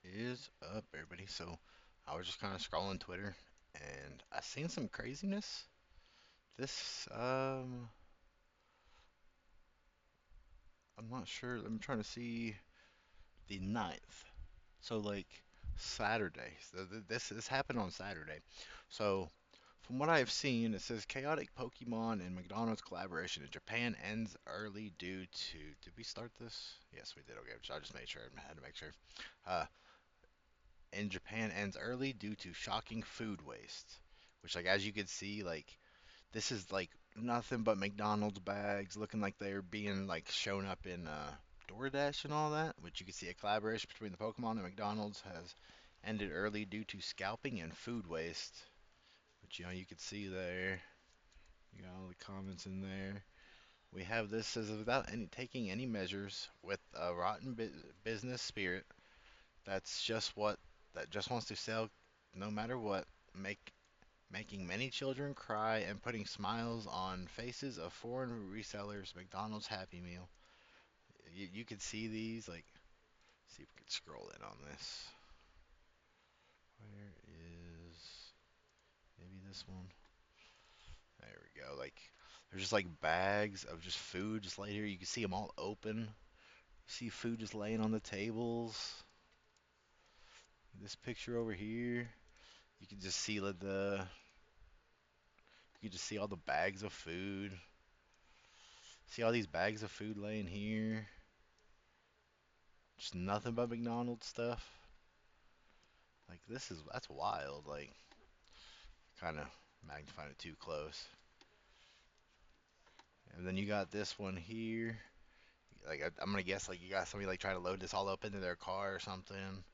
Is up, everybody? So, I was just kind of scrolling Twitter, and I seen some craziness. This, I'm not sure. I'm trying to see the 9th. So, like Saturday. This happened on Saturday. So, from what I've seen, it says chaotic Pokemon and McDonald's collaboration in Japan ends early due to. Did we start this? Yes, we did. Okay, so I just made sure. I had to make sure. Uh, in Japan ends early due to shocking food waste. Which, like, as you can see, like, this is like nothing but McDonald's bags looking like they're being like shown up in DoorDash and all that. Which you can see a collaboration between the Pokemon and McDonald's has ended early due to scalping and food waste. Which you can see there. You got all the comments in there. We have this says without any taking any measures with a rotten business spirit. That's just what that just wants to sell no matter what. Make making many children cry and putting smiles on faces of foreign resellers. McDonald's Happy Meal. You can see these. Like, see if we can scroll in on this. Where is maybe this one? There we go. Like, there's just like bags of just food just laid here. You can see them all open. You see food just laying on the tables. This picture over here, you can just see you can just see all the bags of food. See all these bags of food laying here. Just nothing but McDonald's stuff. Like that's wild. Like kind of magnifying it too close. And then you got this one here. Like I'm gonna guess like you got somebody like trying to load this all up into their car or something.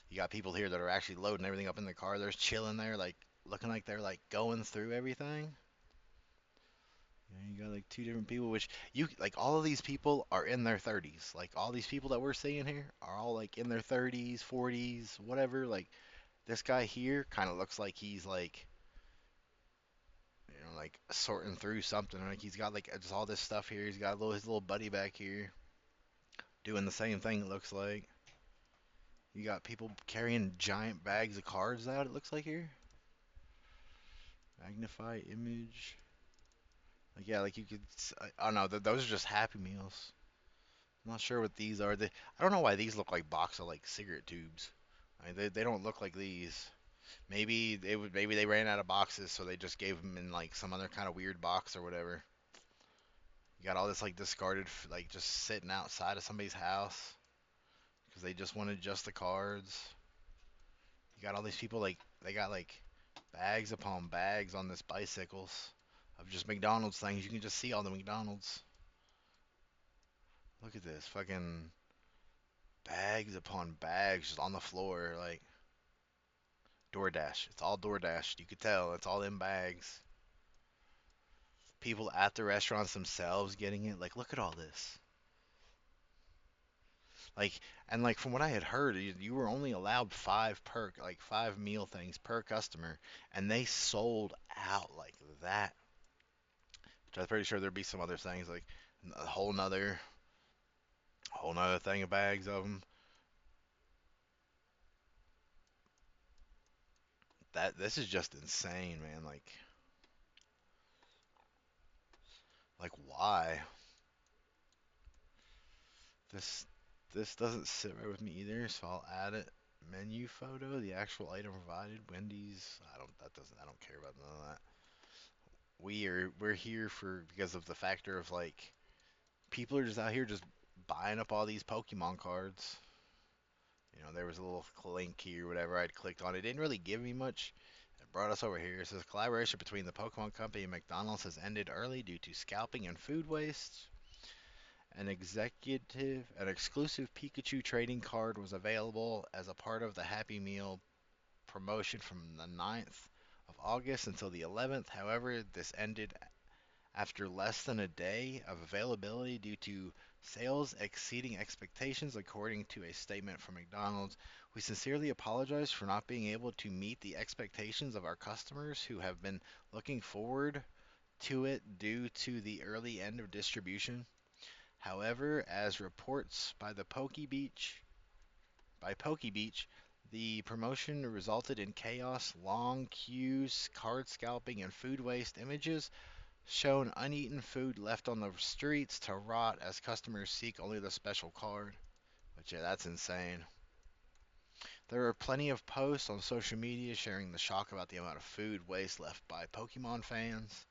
You got people here that are actually loading everything up in their car. They're chilling there, like looking like they're like going through everything. You got like two different people, which you like all of these people are in their 30s. Like all these people that we're seeing here are all like in their 30s, 40s, whatever. Like this guy here kind of looks like he's like like sorting through something. Like he's got like just all this stuff here. He's got his little buddy back here doing the same thing. It looks like you got people carrying giant bags of cards out. It looks like here. Magnify image. Like yeah, like you could. Oh no, those are just Happy Meals. I'm not sure what these are. I don't know why these look like box of like cigarette tubes. I mean, they don't look like these. Maybe they ran out of boxes, so they just gave them in like some other kind of weird box or whatever. You got all this like discarded, like just sitting outside of somebody's house because they just wanted just the cards. You got all these people like they got like bags upon bags on this bicycles of just McDonald's things. You can just see all the McDonald's. Look at this fucking bags upon bags just on the floor like DoorDash. It's all DoorDash. You could tell it's all in bags. People at the restaurants themselves getting it. Like look at all this. Like and like from what I had heard, you were only allowed five meal things per customer, and they sold out like that. Which I'm pretty sure there'd be some other things like a whole nother thing of bags of them. That this is just insane, man. Like why this this doesn't sit right with me either. So I'll add it. Menu photo, the actual item provided. Wendy's. I don't care about none of that. We're here for because of the factor of like people are just out here just buying up all these Pokemon cards. There was a little link here, whatever. I'd clicked on it. Didn't really give me much. It brought us over here. It says collaboration between the Pokemon Company and McDonald's has ended early due to scalping and food waste. An exclusive Pikachu trading card was available as a part of the Happy Meal promotion from the 9th of August until the 11th. However, this ended after less than a day of availability due to sales exceeding expectations, according to a statement from McDonald's. We sincerely apologize for not being able to meet the expectations of our customers who have been looking forward to it due to the early end of distribution. However, as reports by the by PokeBeach. The promotion resulted in chaos, long queues, card scalping, and food waste. Images shown uneaten food left on the streets to rot as customers seek only the special card. But yeah, that's insane. There are plenty of posts on social media sharing the shock about the amount of food waste left by Pokemon fans,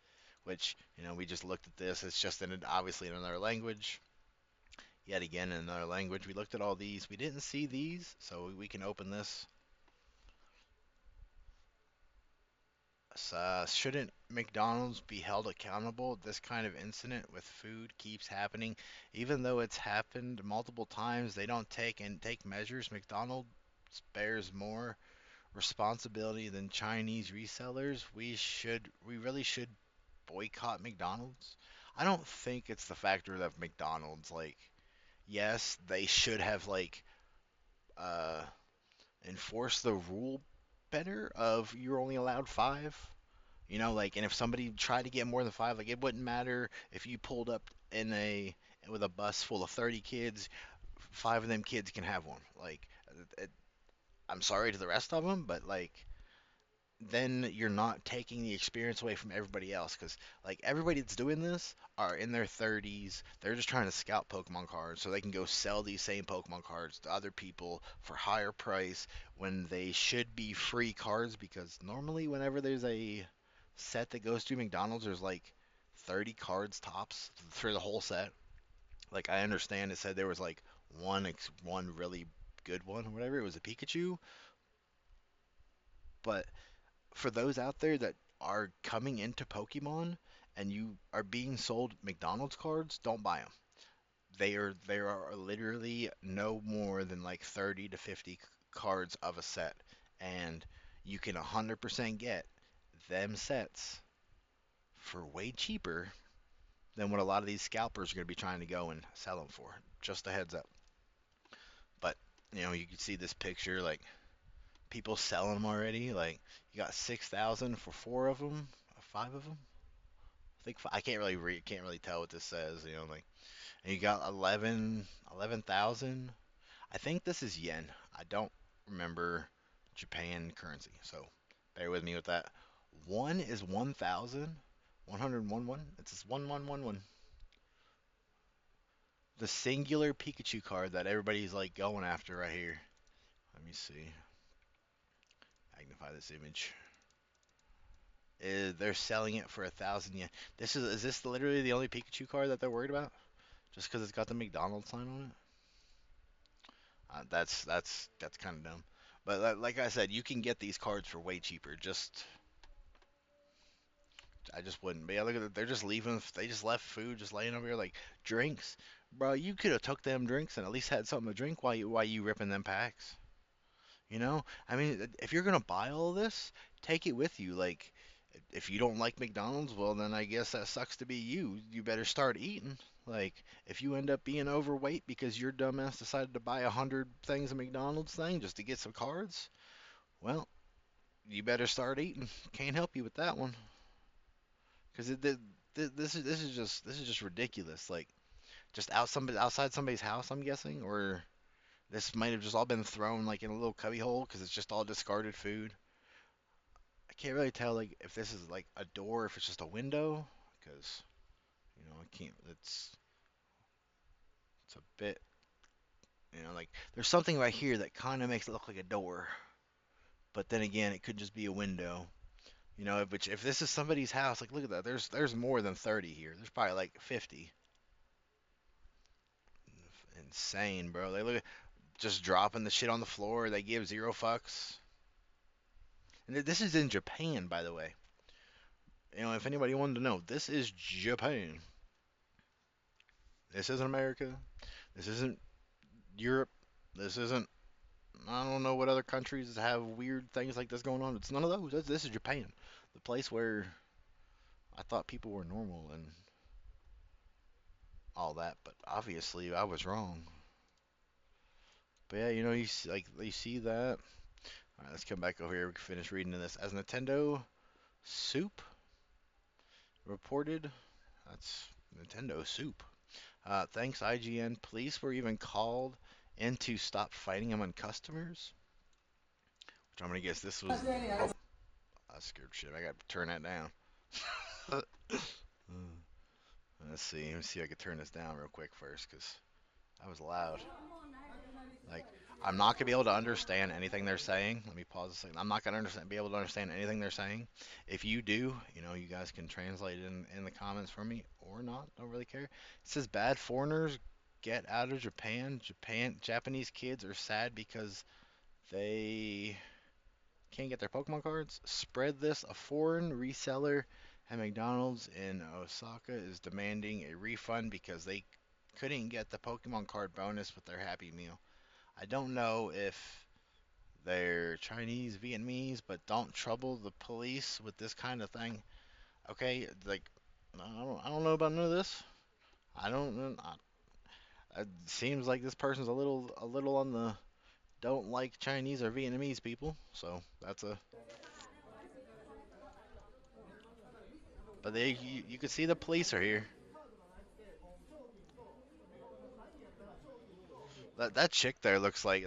which, we just looked at this. It's just obviously in another language. Yet again, in another language. We looked at all these. We didn't see these, so we can open this. Shouldn't McDonald's be held accountable? This kind of incident with food keeps happening. Even though it's happened multiple times, they don't take measures. McDonald's bears more responsibility than Chinese resellers. We really should boycott McDonald's. I don't think it's the factor of McDonald's. Like, yes, they should have uh enforced the rule better of you're only allowed five. And if somebody tried to get more than five, like it wouldn't matter if you pulled up in a with a bus full of 30 kids, five of them kids can have one. Like, I'm sorry to the rest of them, but like then you're not taking the experience away from everybody else because like everybody that's doing this are in their 30s. They're just trying to scout Pokemon cards so they can go sell these same Pokemon cards to other people for higher price when they should be free cards, because normally whenever there's a set that goes to McDonald's, there's like 30 cards tops for the whole set. Like, I understand it said there was like one really good one or whatever, it was a Pikachu, but for those out there that are coming into Pokemon and you are being sold McDonald's cards, don't buy them. There are literally no more than like 30 to 50 cards of a set, and you can 100% get them sets for way cheaper than what a lot of these scalpers are going to be trying to go and sell them for. Just a heads up. But you can see this picture, like people selling them already. Like, you got 6,000 for four of them, five of them. I can't really read, can't really tell what this says. Like, and you got 11,000. I think this is yen. I don't remember Japan currency, so bear with me with that. One is 1,101. It's just 1111. The singular Pikachu card that everybody's like going after right here. Let me see. Magnify this image. They're selling it for 1,000 yen. Is this literally the only Pikachu card that they're worried about? Just because it's got the McDonald's sign on it? That's kind of dumb. But like I said, you can get these cards for way cheaper. I just wouldn't. But yeah, look at it. They're just leaving. They just left food just laying over here, like drinks. Bro, you could have took them drinks and at least had something to drink while you ripping them packs. I mean, if you're gonna buy all of this, take it with you. Like, if you don't like McDonald's, well, then I guess that sucks to be you. You better start eating. Like, if you end up being overweight because your dumbass decided to buy 100 things of McDonald's thing just to get some cards, well, you better start eating. Can't help you with that one, because this is just ridiculous. Like, just outside somebody's house, I'm guessing, or this might have just all been thrown like in a little cubby hole because it's just all discarded food. I can't really tell like if this is like a door, or if it's just a window, because I can't. It's a bit, like there's something right here that kind of makes it look like a door, but then again, it could just be a window. Which if this is somebody's house, like look at that. There's more than 30 here. There's probably like 50. Insane, bro. They look just dropping the shit on the floor. They give zero fucks. And this is in Japan, by the way. If anybody wanted to know, this is Japan. This isn't America. This isn't Europe. This isn't. I don't know what other countries have weird things like this going on. It's none of those. This is Japan, the place where I thought people were normal and all that, but obviously I was wrong. But yeah, you see that. All right, let's come back over here. We can finish reading this. As Nintendo Soup reported, that's Nintendo Soup. Thanks, IGN. Police were even called and to stop fighting among customers. Which I'm gonna guess this was. Oh, I scared shit. I got to turn that down. Let's see. Let me see if I can turn this down real quick first, cause that was loud. Like, I'm not gonna be able to understand anything they're saying. Let me pause a second. I'm not gonna be able to understand anything they're saying. If you do, you guys can translate it in the comments for me or not. Don't really care. It says bad foreigners get out of Japan. Japanese kids are sad because they can't get their Pokemon cards. Spread this. A foreign reseller at McDonald's in Osaka is demanding a refund because they couldn't get the Pokemon card bonus with their Happy Meal. I don't know if they're Chinese, Vietnamese, but don't trouble the police with this kind of thing. Okay, like I don't know about none of this. I don't know. It seems like this person's a little on the don't like Chinese or Vietnamese people. So that's a. But you can see the police are here. That chick there looks like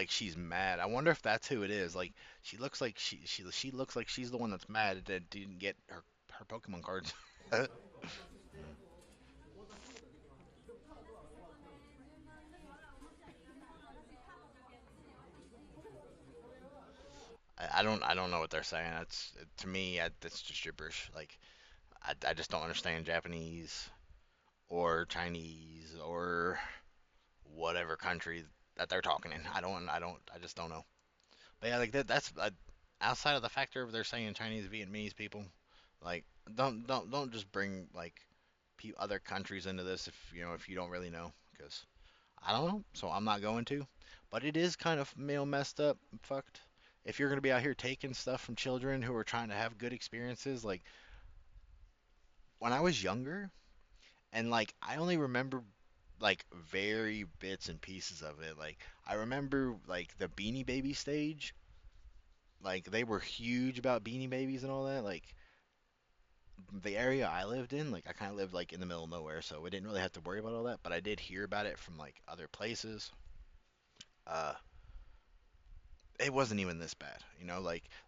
she's mad. I wonder if that's who it is. Like she looks like she looks like she's the one that's mad that didn't get her Pokemon cards. I don't know what they're saying. That's to me that's just gibberish. Like I just don't understand Japanese or Chinese or whatever country that they're talking in. I just don't know. But yeah, like that's outside of the factor of they're saying Chinese Vietnamese people. Like don't just bring like other countries into this if you don't really know because I don't know. So I'm not going to. But it is kind of messed up, and fucked. If you're gonna be out here taking stuff from children who are trying to have good experiences, like when I was younger, and like I only remember like very bits and pieces of it. Like I remember like the Beanie Baby stage, like they were huge about Beanie Babies and all that. Like the area I lived in, like I kind of lived like in the middle of nowhere, so we didn't really have to worry about all that. But I did hear about it from like other places. Uh, it wasn't even this bad,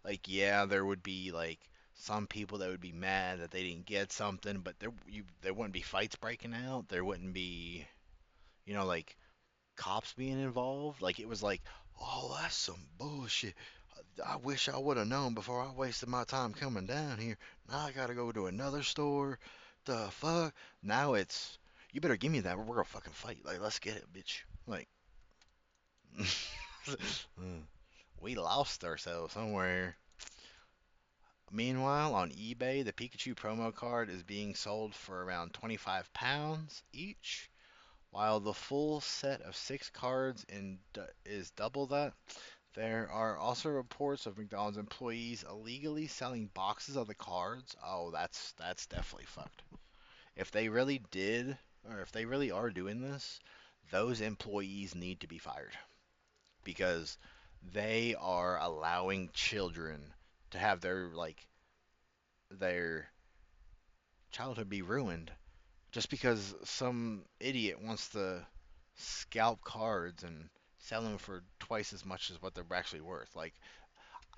like yeah, there would be like some people that would be mad that they didn't get something, but there wouldn't be fights breaking out. There wouldn't be, like cops being involved. Like it was like, oh, that's some bullshit. I wish I would have known before I wasted my time coming down here. Now I gotta go to another store. The fuck? Now it's you better give me that. We're gonna fucking fight. Like let's get it, bitch. Like we lost ourselves somewhere. Meanwhile, on eBay, the Pikachu promo card is being sold for around £25 each, while the full set of 6 cards is double that. There are also reports of McDonald's employees illegally selling boxes of the cards. Oh, that's definitely fucked. If they really did, or if they really are doing this, those employees need to be fired because they are allowing children to have their childhood be ruined just because some idiot wants to scalp cards and sell them for twice as much as what they're actually worth. Like,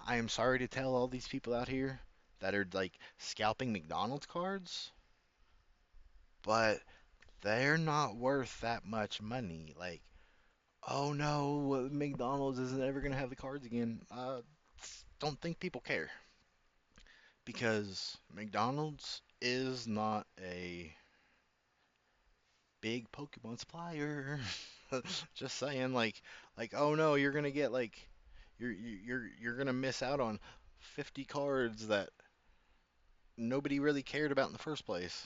I am sorry to tell all these people out here that are like scalping McDonald's cards, but they're not worth that much money. Like, oh no, McDonald's isn't ever gonna have the cards again. Don't think people care because McDonald's is not a big Pokemon supplier. Just saying, like oh no, you're gonna get like you're gonna miss out on 50 cards that nobody really cared about in the first place.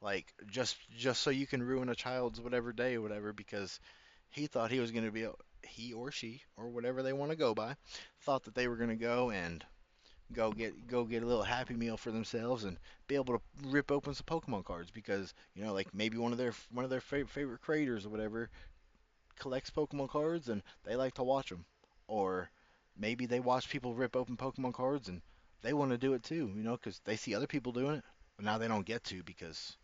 Like just so you can ruin a child's whatever day or whatever because he thought he was gonna be he or she or whatever they want to go by thought that they were gonna go and go get a little Happy Meal for themselves and be able to rip open some Pokemon cards because like maybe one of their favorite creators or whatever collects Pokemon cards and they like to watch them, or maybe they watch people rip open Pokemon cards and they want to do it too, because they see other people doing it, but now they don't get to because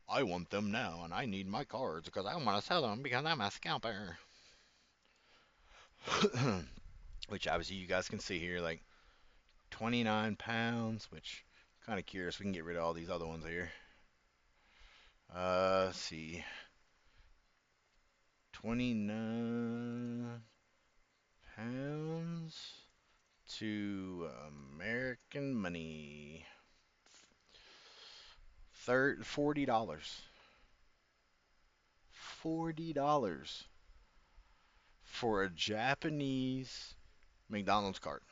I want them now, and I need my cards because I want to sell them because I'm a scalper. Which obviously you guys can see here, like 29 pounds. Which kind of curious. We can get rid of all these other ones here. Let's see, 29 pounds to American money. $40. $40 for a Japanese McDonald's cart.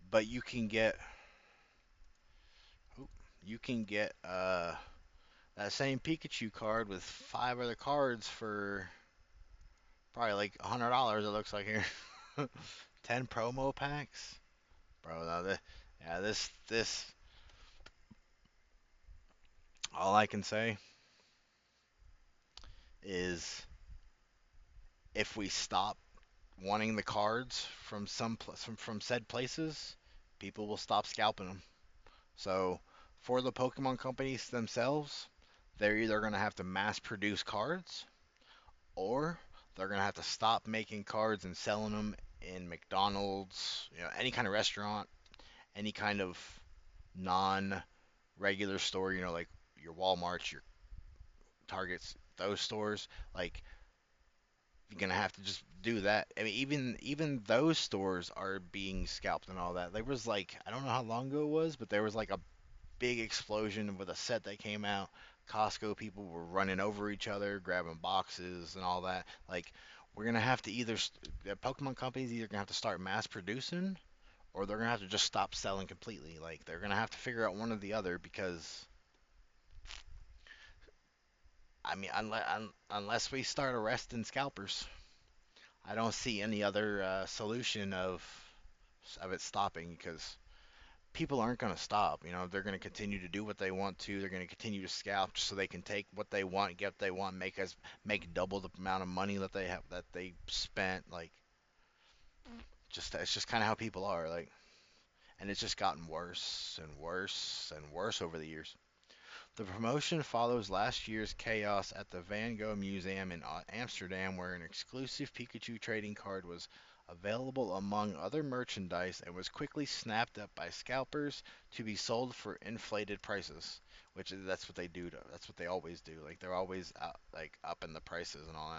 But you can get that same Pikachu card with five other cards for probably like $100. It looks like here. 10 promo packs, bro. Now yeah, this all I can say is if we stop wanting the cards from from said places, people will stop scalping them. So for the Pokemon companies themselves, they're either going to have to mass produce cards or they're going to have to stop making cards and selling them in McDonald's, any kind of restaurant, any kind of non regular store, like your Walmarts, your Targets, those stores. Like, you're gonna have to just do that. I mean, even those stores are being scalped and all that. There was like, I don't know how long ago it was, but there was like a big explosion with a set that came out. Costco people were running over each other, grabbing boxes and all that. Like, we're gonna have to the Pokemon companies either gonna have to start mass producing, or they're gonna have to just stop selling completely. Like, they're gonna have to figure out one or the other because, I mean, unless we start arresting scalpers, I don't see any other solution of it stopping because people aren't going to stop. They're going to continue to do what they want to. They're going to continue to scalp just so they can take what they want, get what they want, make double the amount of money that they spent. Like, just it's just kind of how people are. Like, and it's just gotten worse and worse and worse over the years. The promotion follows last year's chaos at the Van Gogh Museum in Amsterdam, where an exclusive Pikachu trading card was available among other merchandise and was quickly snapped up by scalpers to be sold for inflated prices. That's what they do. That's what they always do. Like, they're always like up in the prices and all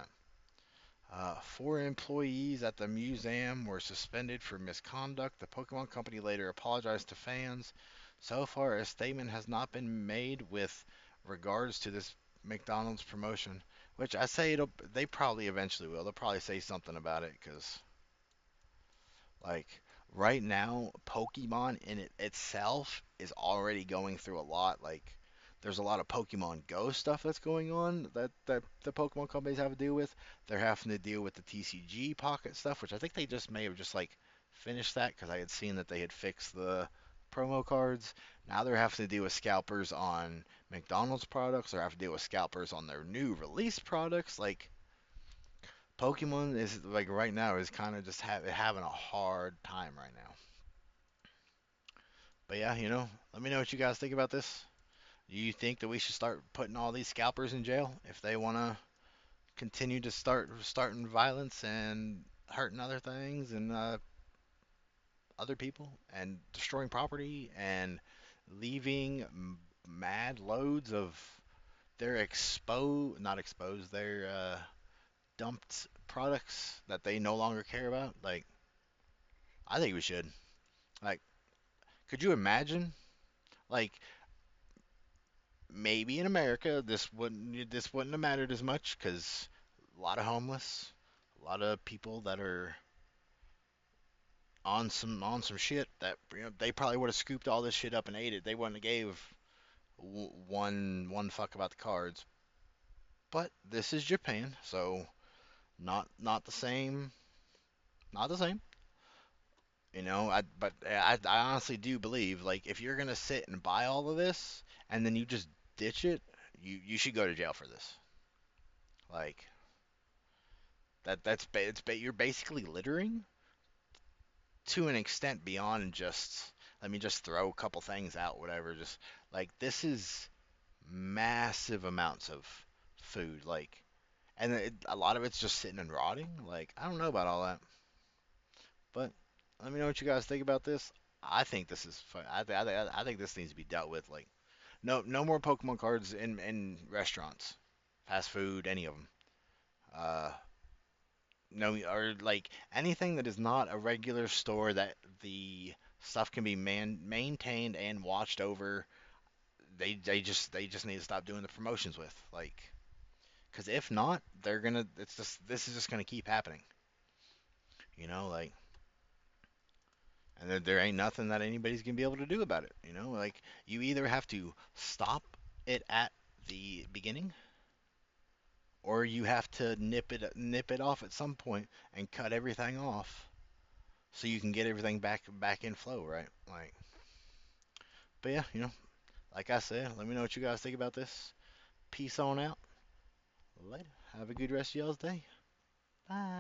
that. Four employees at the museum were suspended for misconduct. The Pokemon Company later apologized to fans. So far, a statement has not been made with regards to this McDonald's promotion, which I say they probably eventually will. They'll probably say something about it because, like, right now, Pokemon in itself is already going through a lot. Like, there's a lot of Pokemon Go stuff that's going on that the Pokemon companies have to deal with. They're having to deal with the TCG Pocket stuff, which I think they just may have just like finished that because I had seen that they had fixed the promo cards. Now they're having to deal with scalpers on McDonald's products. They're having to deal with scalpers on their new release products. Like, Pokemon is like right now is kind of just having a hard time right now. But yeah, let me know what you guys think about this. Do you think that we should start putting all these scalpers in jail if they want to continue to starting violence and hurting other things and other people and destroying property and leaving mad loads of their not exposed, their dumped products that they no longer care about? Like, I think we should. Like, could you imagine? Like, maybe in America this wouldn't have mattered as much because a lot of homeless, a lot of people that are on some shit that they probably would have scooped all this shit up and ate it. They wouldn't have gave one fuck about the cards. But this is Japan, so not the same, not the same. I honestly do believe, like, if you're gonna sit and buy all of this and then you just ditch it, you should go to jail for this. Like, you're basically littering to an extent beyond just let me just throw a couple things out, whatever. Just Like this is massive amounts of food. Like, and a lot of it's just sitting and rotting. Like, I don't know about all that, but let me know what you guys think about this. I think this is fun. I think this needs to be dealt with. Like, no more Pokemon cards in restaurants, fast food, any of them. Uh, no, or like anything that is not a regular store that the stuff can be maintained and watched over. They just need to stop doing the promotions with, like, because if not, they're gonna. It's just this is just gonna keep happening. Like, and there ain't nothing that anybody's gonna be able to do about it. Like you either have to stop it at the beginning, or you have to nip it off at some point and cut everything off so you can get everything back in flow, right? Like, but yeah, like I said, let me know what you guys think about this. Peace on out. Later. Have a good rest of y'all's day. Bye.